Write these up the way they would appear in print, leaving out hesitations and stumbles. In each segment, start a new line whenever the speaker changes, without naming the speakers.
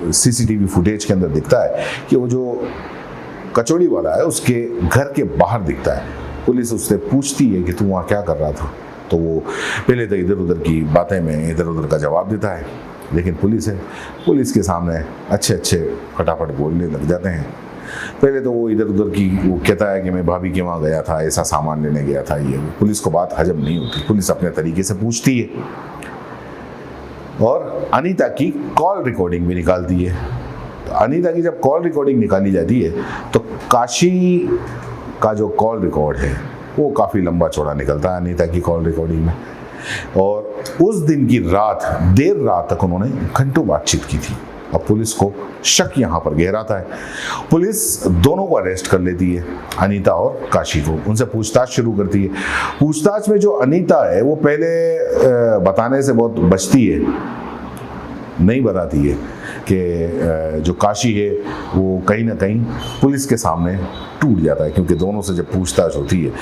CCTV footage के अंदर दिखता है कि वो जो कचौड़ी वाला है उसके घर के बाहर दिखता है। पुलिस उससे पूछती है कि तू वहाँ क्या कर रहा था, तो वो पहले तो इधर उधर की बातें में इधर उधर का जवाब देता है, लेकिन पुलिस है, पुलिस के सामने अच्छे अच्छे फटाफट बोलने लग जाते हैं। पहले तो वो इधर उधर की वो कहता है कि मैं भाभी के वहाँ गया था, ऐसा सामान लेने गया था, ये वो। पुलिस को बात हजम नहीं होती, पुलिस अपने तरीके से पूछती है और अनीता की कॉल रिकॉर्डिंग भी निकालती है। तो अनीता की जब कॉल रिकॉर्डिंग निकाली जाती है तो काशी का जो कॉल रिकॉर्ड है वो काफ़ी लंबा चौड़ा निकलता है अनीता की कॉल रिकॉर्डिंग में। और उस दिन की रात देर रात तक उन्होंने घंटों बातचीत की थी। अब पुलिस को शक यहाँ पर गहराता है। पुलिस दोनों को अरेस्ट कर लेती है, अनीता और काशी को। उनसे पूछताछ शुरू करती है। पूछताछ में जो अनीता है वो पहले बताने से बहुत बचती है, नहीं बताती है कि जो काशी है वो कहीं ना कहीं पुलिस के सामने टूट जाता है, क्योंकि दोनों से जब पूछताछ होती है,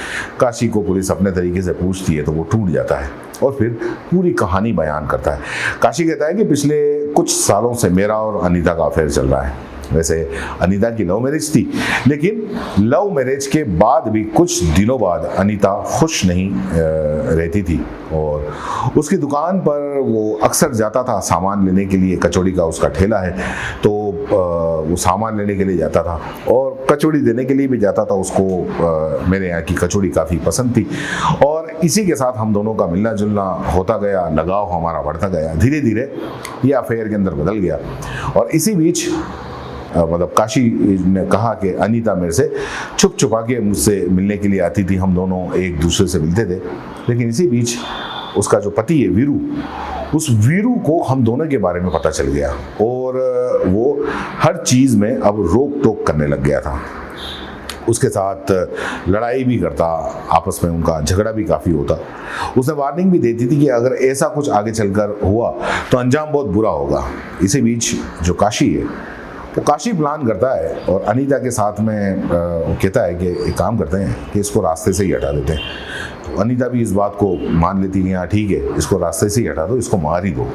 काशी को पुलिस अपने तरीके से पूछती है तो वो टूट जाता है और फिर पूरी कहानी बयान करता है। काशी कहता है कि पिछले कुछ सालों से मेरा और अनीता का अफेयर चल रहा है। वैसे अनीता की लव मैरिज थी, लेकिन लव मैरिज के बाद भी कुछ दिनों बाद अनीता खुश नहीं रहती थी और उसकी दुकान पर वो अक्सर जाता था सामान लेने के लिए। कचौड़ी का उसका ठेला है, तो वो सामान लेने के लिए जाता था और कचौड़ी देने के लिए भी जाता था। उसको मेरे यहाँ की कचौड़ी काफ़ी पसंद थी और इसी के साथ हम दोनों का मिलना जुलना होता गया, लगाव हमारा बढ़ता गया। धीरे धीरे ये अफेयर के अंदर बदल गया और इसी बीच मतलब काशी ने कहा कि अनीता मेरे से छुप छुपा के मुझसे मिलने के लिए आती थी, हम दोनों एक दूसरे से मिलते थे। लेकिन इसी बीच उसका जो पति है वीरू, उस वीरू को हम दोनों के बारे में पता चल गया और वो हर चीज़ में अब रोक टोक करने लग गया था। उसके साथ लड़ाई भी करता, आपस में उनका झगड़ा भी काफ़ी होता। उसने वार्निंग भी देती थी कि अगर ऐसा कुछ आगे चलकर हुआ तो अंजाम बहुत बुरा होगा। इसी बीच जो काशी है वो काशी प्लान करता है और अनीता के साथ में कहता है कि एक काम करते हैं कि इसको रास्ते से ही हटा देते हैं। तो अनीता भी इस बात को मान लेती है कि हाँ ठीक है, इसको रास्ते से ही हटा दो, इसको मार ही दो।